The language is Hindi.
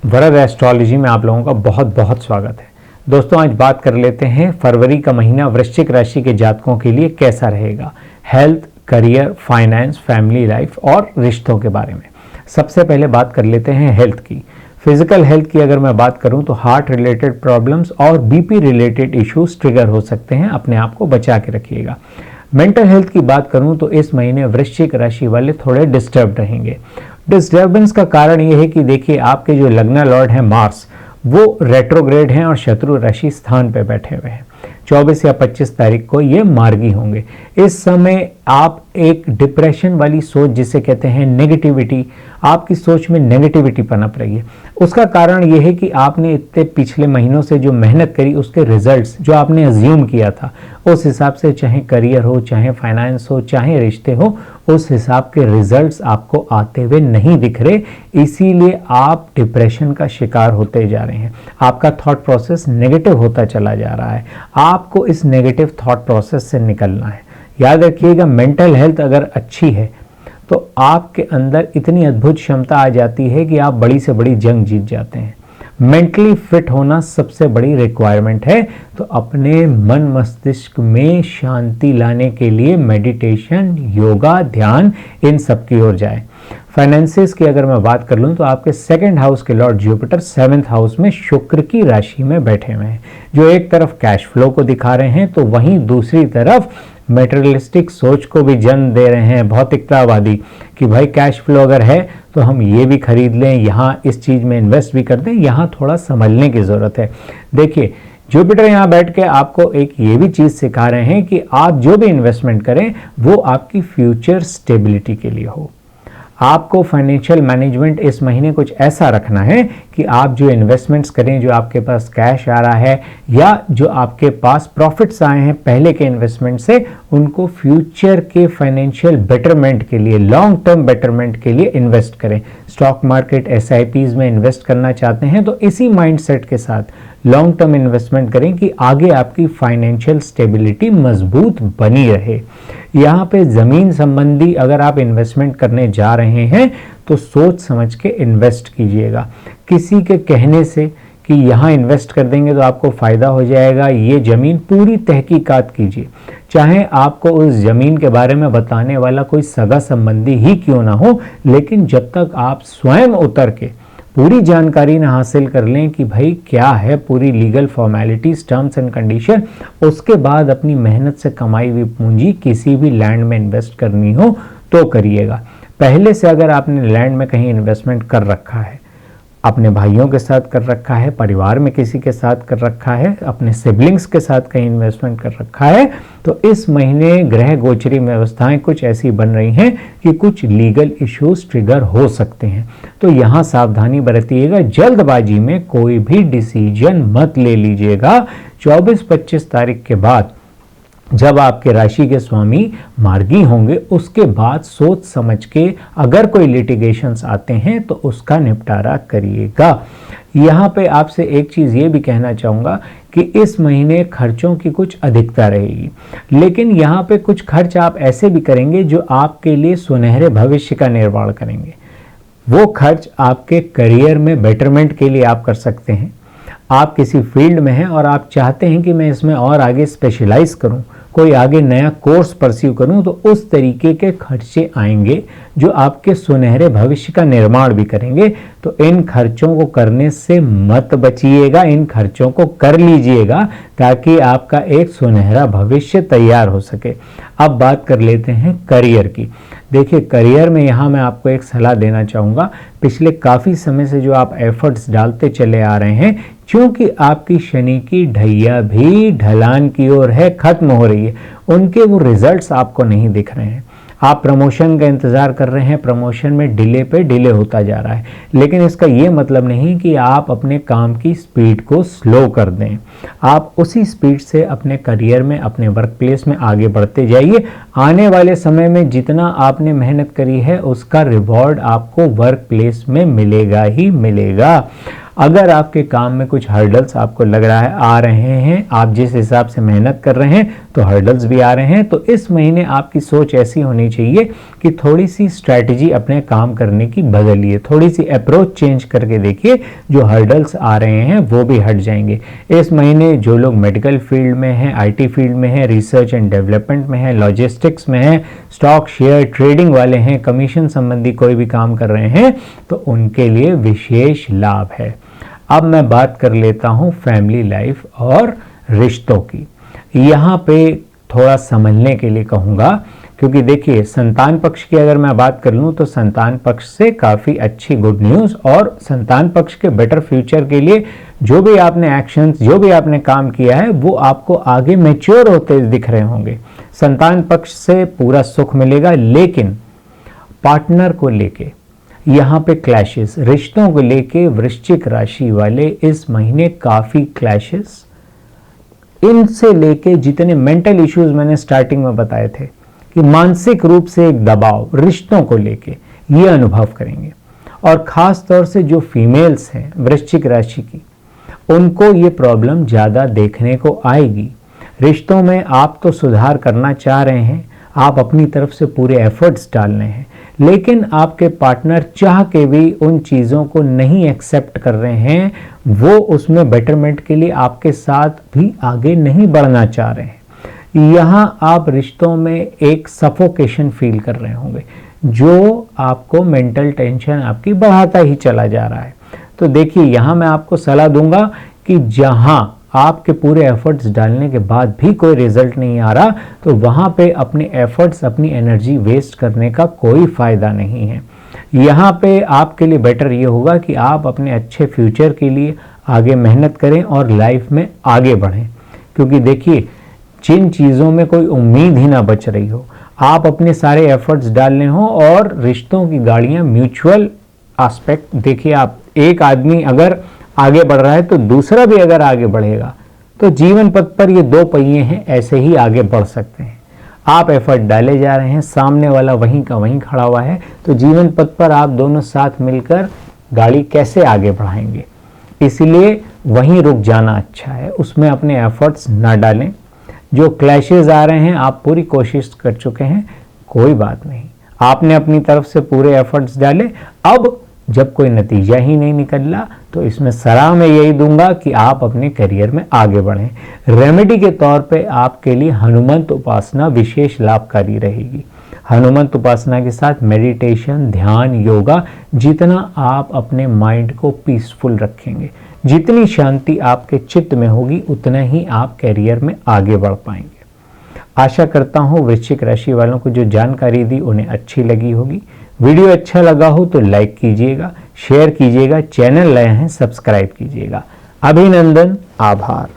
वरद एस्ट्रोलॉजी में आप लोगों का बहुत बहुत स्वागत है। दोस्तों, आज बात कर लेते हैं फरवरी का महीना वृश्चिक राशि के जातकों के लिए कैसा रहेगा। Health, career, finance, family life और रिश्तों के बारे में। सबसे पहले बात कर लेते हैं हेल्थ की। फिजिकल हेल्थ की अगर मैं बात करूं तो हार्ट रिलेटेड प्रॉब्लम्स और बीपी रिलेटेड इश्यूज ट्रिगर हो सकते हैं, अपने आप को बचा के रखिएगा। मेंटल हेल्थ की बात करूं तो इस महीने वृश्चिक राशि वाले थोड़े डिस्टर्ब रहेंगे। डिस्टर्बेंस का कारण यह है कि देखिए, आपके जो लग्न लॉर्ड हैं मार्स, वो रेट्रोग्रेड हैं और शत्रु राशि स्थान पे बैठे हुए हैं। 24 या 25 तारीख को ये मार्गी होंगे। इस समय आप एक डिप्रेशन वाली सोच, जिसे कहते हैं नेगेटिविटी, आपकी सोच में नेगेटिविटी पनप रही है। उसका कारण यह है कि आपने इतने पिछले महीनों से जो मेहनत करी, उसके रिजल्ट्स जो आपने अज्यूम किया था, उस हिसाब से चाहे करियर हो, चाहे फाइनेंस हो, चाहे रिश्ते हो, उस हिसाब के रिजल्ट्स आपको आते हुए नहीं दिख रहे। इसीलिए आप डिप्रेशन का शिकार होते जा रहे हैं। आपका थॉट प्रोसेस नेगेटिव होता चला जा रहा है। आपको इस नेगेटिव थॉट प्रोसेस से निकलना है। याद रखिएगा, मेंटल हेल्थ अगर अच्छी है तो आपके अंदर इतनी अद्भुत क्षमता आ जाती है कि आप बड़ी से बड़ी जंग जीत जाते हैं। मेंटली फिट होना सबसे बड़ी रिक्वायरमेंट है। तो अपने मन मस्तिष्क में शांति लाने के लिए मेडिटेशन, योगा, ध्यान, इन सब की ओर जाए। फाइनेंसिस की अगर मैं बात कर लूँ तो आपके सेकंड हाउस के लॉर्ड जुपिटर 7th हाउस में शुक्र की राशि में बैठे हुए हैं, जो एक तरफ कैश फ्लो को दिखा रहे हैं तो वहीं दूसरी तरफ मेटेरियलिस्टिक सोच को भी जन्म दे रहे हैं, भौतिकतावादी, कि भाई कैश फ्लो अगर है तो हम ये भी खरीद लें, यहाँ इस चीज़ में इन्वेस्ट भी कर दें। यहाँ थोड़ा संभलने की ज़रूरत है। देखिए, जुपिटर यहाँ बैठ के आपको एक ये भी चीज़ सिखा रहे हैं कि आप जो भी इन्वेस्टमेंट करें वो आपकी फ्यूचर स्टेबिलिटी के लिए हो। आपको फाइनेंशियल मैनेजमेंट इस महीने कुछ ऐसा रखना है कि आप जो इन्वेस्टमेंट्स करें, जो आपके पास कैश आ रहा है या जो आपके पास प्रॉफिट्स आए हैं पहले के इन्वेस्टमेंट से, उनको फ्यूचर के फाइनेंशियल बेटरमेंट के लिए, लॉन्ग टर्म बेटरमेंट के लिए इन्वेस्ट करें। स्टॉक मार्केट, SIPs में इन्वेस्ट करना चाहते हैं तो इसी माइंडसेट के साथ लॉन्ग टर्म इन्वेस्टमेंट करें कि आगे आपकी फाइनेंशियल स्टेबिलिटी मजबूत बनी रहे। यहाँ पे ज़मीन संबंधी अगर आप इन्वेस्टमेंट करने जा रहे हैं तो सोच समझ के इन्वेस्ट कीजिएगा। किसी के कहने से कि यहाँ इन्वेस्ट कर देंगे तो आपको फ़ायदा हो जाएगा, ये ज़मीन पूरी तहकीकात कीजिए। चाहे आपको उस ज़मीन के बारे में बताने वाला कोई सगा संबंधी ही क्यों ना हो, लेकिन जब तक आप स्वयं उतर के पूरी जानकारी ना हासिल कर लें कि भाई क्या है पूरी legal formalities, terms and condition, उसके बाद अपनी मेहनत से कमाई हुई पूंजी किसी भी लैंड में इन्वेस्ट करनी हो तो करिएगा। पहले से अगर आपने लैंड में कहीं इन्वेस्टमेंट कर रखा है, अपने भाइयों के साथ कर रखा है, परिवार में किसी के साथ कर रखा है, अपने सिबलिंग्स के साथ कहीं इन्वेस्टमेंट कर रखा है, तो इस महीने ग्रह गोचरी व्यवस्थाएं कुछ ऐसी बन रही हैं कि कुछ लीगल इश्यूज ट्रिगर हो सकते हैं। तो यहाँ सावधानी बरतिएगा। जल्दबाजी में कोई भी डिसीजन मत ले लीजिएगा। 24-25 तारीख के बाद जब आपके राशि के स्वामी मार्गी होंगे, उसके बाद सोच समझ के अगर कोई लिटिगेशंस आते हैं तो उसका निपटारा करिएगा। यहाँ पे आपसे एक चीज़ ये भी कहना चाहूँगा कि इस महीने खर्चों की कुछ अधिकता रहेगी, लेकिन यहाँ पे कुछ खर्च आप ऐसे भी करेंगे जो आपके लिए सुनहरे भविष्य का निर्माण करेंगे। वो खर्च आपके करियर में बेटरमेंट के लिए आप कर सकते हैं। आप किसी फील्ड में हैं और आप चाहते हैं कि मैं इसमें और आगे स्पेशलाइज करूं, कोई आगे नया कोर्स परस्यू करूं, तो उस तरीके के खर्चे आएंगे जो आपके सुनहरे भविष्य का निर्माण भी करेंगे। तो इन खर्चों को करने से मत बचिएगा, इन खर्चों को कर लीजिएगा ताकि आपका एक सुनहरा भविष्य तैयार हो सके। अब बात कर लेते हैं करियर की। देखिए, करियर में यहाँ मैं आपको एक सलाह देना चाहूँगा। पिछले काफ़ी समय से जो आप एफर्ट्स डालते चले आ रहे हैं, क्योंकि आपकी शनि की ढैया भी ढलान की ओर है, खत्म हो रही है, उनके वो रिजल्ट्स आपको नहीं दिख रहे हैं। आप प्रमोशन का इंतज़ार कर रहे हैं, प्रमोशन में डिले पे डिले होता जा रहा है, लेकिन इसका ये मतलब नहीं कि आप अपने काम की स्पीड को स्लो कर दें। आप उसी स्पीड से अपने करियर में, अपने वर्क प्लेस में आगे बढ़ते जाइए। आने वाले समय में जितना आपने मेहनत करी है उसका रिवॉर्ड आपको वर्क प्लेस में मिलेगा ही मिलेगा। अगर आपके काम में कुछ हर्डल्स आपको लग रहा है आ रहे हैं, आप जिस हिसाब से मेहनत कर रहे हैं तो हर्डल्स भी आ रहे हैं, तो इस महीने आपकी सोच ऐसी होनी चाहिए कि थोड़ी सी स्ट्रैटेजी अपने काम करने की बदलिए, थोड़ी सी अप्रोच चेंज करके देखिए, जो हर्डल्स आ रहे हैं वो भी हट जाएंगे। इस महीने जो लोग मेडिकल फील्ड में हैं, आईटी फील्ड में हैं, रिसर्च एंड डेवलपमेंट में हैं, लॉजिस्टिक्स में हैं, स्टॉक शेयर ट्रेडिंग वाले हैं, कमीशन संबंधी कोई भी काम कर रहे हैं, तो उनके लिए विशेष लाभ है। अब मैं बात कर लेता हूं फैमिली लाइफ और रिश्तों की। यहाँ पे थोड़ा समझने के लिए कहूँगा, क्योंकि देखिए संतान पक्ष की अगर मैं बात कर लूँ तो संतान पक्ष से काफ़ी अच्छी गुड न्यूज़, और संतान पक्ष के बेटर फ्यूचर के लिए जो भी आपने एक्शंस, जो भी आपने काम किया है वो आपको आगे मैच्योर होते दिख रहे होंगे। संतान पक्ष से पूरा सुख मिलेगा, लेकिन पार्टनर को लेके यहाँ पे क्लैशेस, रिश्तों को लेके वृश्चिक राशि वाले इस महीने काफ़ी क्लैशेस, इनसे लेके जितने मेंटल इश्यूज मैंने स्टार्टिंग में बताए थे कि मानसिक रूप से एक दबाव रिश्तों को लेके, ये अनुभव करेंगे। और ख़ास तौर से जो फीमेल्स हैं वृश्चिक राशि की, उनको ये प्रॉब्लम ज़्यादा देखने को आएगी। रिश्तों में आप तो सुधार करना चाह रहे हैं, आप अपनी तरफ से पूरे एफर्ट्स डाल रहे हैं, लेकिन आपके पार्टनर चाह के भी उन चीज़ों को नहीं एक्सेप्ट कर रहे हैं, वो उसमें बेटरमेंट के लिए आपके साथ भी आगे नहीं बढ़ना चाह रहे हैं। यहाँ आप रिश्तों में एक सफोकेशन फील कर रहे होंगे, जो आपको मेंटल टेंशन आपकी बढ़ाता ही चला जा रहा है। तो देखिए यहाँ मैं आपको सलाह दूंगा कि जहाँ आपके पूरे एफर्ट्स डालने के बाद भी कोई रिजल्ट नहीं आ रहा, तो वहाँ पे अपने एफर्ट्स, अपनी एनर्जी वेस्ट करने का कोई फ़ायदा नहीं है। यहाँ पे आपके लिए बेटर ये होगा कि आप अपने अच्छे फ्यूचर के लिए आगे मेहनत करें और लाइफ में आगे बढ़ें, क्योंकि देखिए जिन चीज़ों में कोई उम्मीद ही ना बच रही हो, आप अपने सारे एफर्ट्स डालने हो और रिश्तों की गाड़ियाँ म्यूचुअल एस्पेक्ट, देखिए आप एक आदमी अगर आगे बढ़ रहा है तो दूसरा भी अगर आगे बढ़ेगा, तो जीवन पथ पर ये दो पहिए हैं, ऐसे ही आगे बढ़ सकते हैं। आप एफर्ट डाले जा रहे हैं, सामने वाला वहीं का वहीं खड़ा हुआ है, तो जीवन पथ पर आप दोनों साथ मिलकर गाड़ी कैसे आगे बढ़ाएंगे। इसलिए वहीं रुक जाना अच्छा है, उसमें अपने एफर्ट्स ना डालें। जो क्लैशेस आ रहे हैं आप पूरी कोशिश कर चुके हैं, कोई बात नहीं, आपने अपनी तरफ से पूरे एफर्ट्स डाले। अब जब कोई नतीजा ही नहीं निकला तो इसमें सलाह मैं यही दूंगा कि आप अपने करियर में आगे बढ़ें। रेमेडी के तौर पे आपके लिए हनुमंत उपासना विशेष लाभकारी रहेगी। हनुमंत उपासना के साथ मेडिटेशन, ध्यान, योगा, जितना आप अपने माइंड को पीसफुल रखेंगे, जितनी शांति आपके चित्त में होगी, उतना ही आप करियर में आगे बढ़ पाएंगे। आशा करता हूँ वृश्चिक राशि वालों को जो जानकारी दी उन्हें अच्छी लगी होगी। वीडियो अच्छा लगा हो तो लाइक कीजिएगा, शेयर कीजिएगा, चैनल नए हैं सब्सक्राइब कीजिएगा। अभिनंदन, आभार।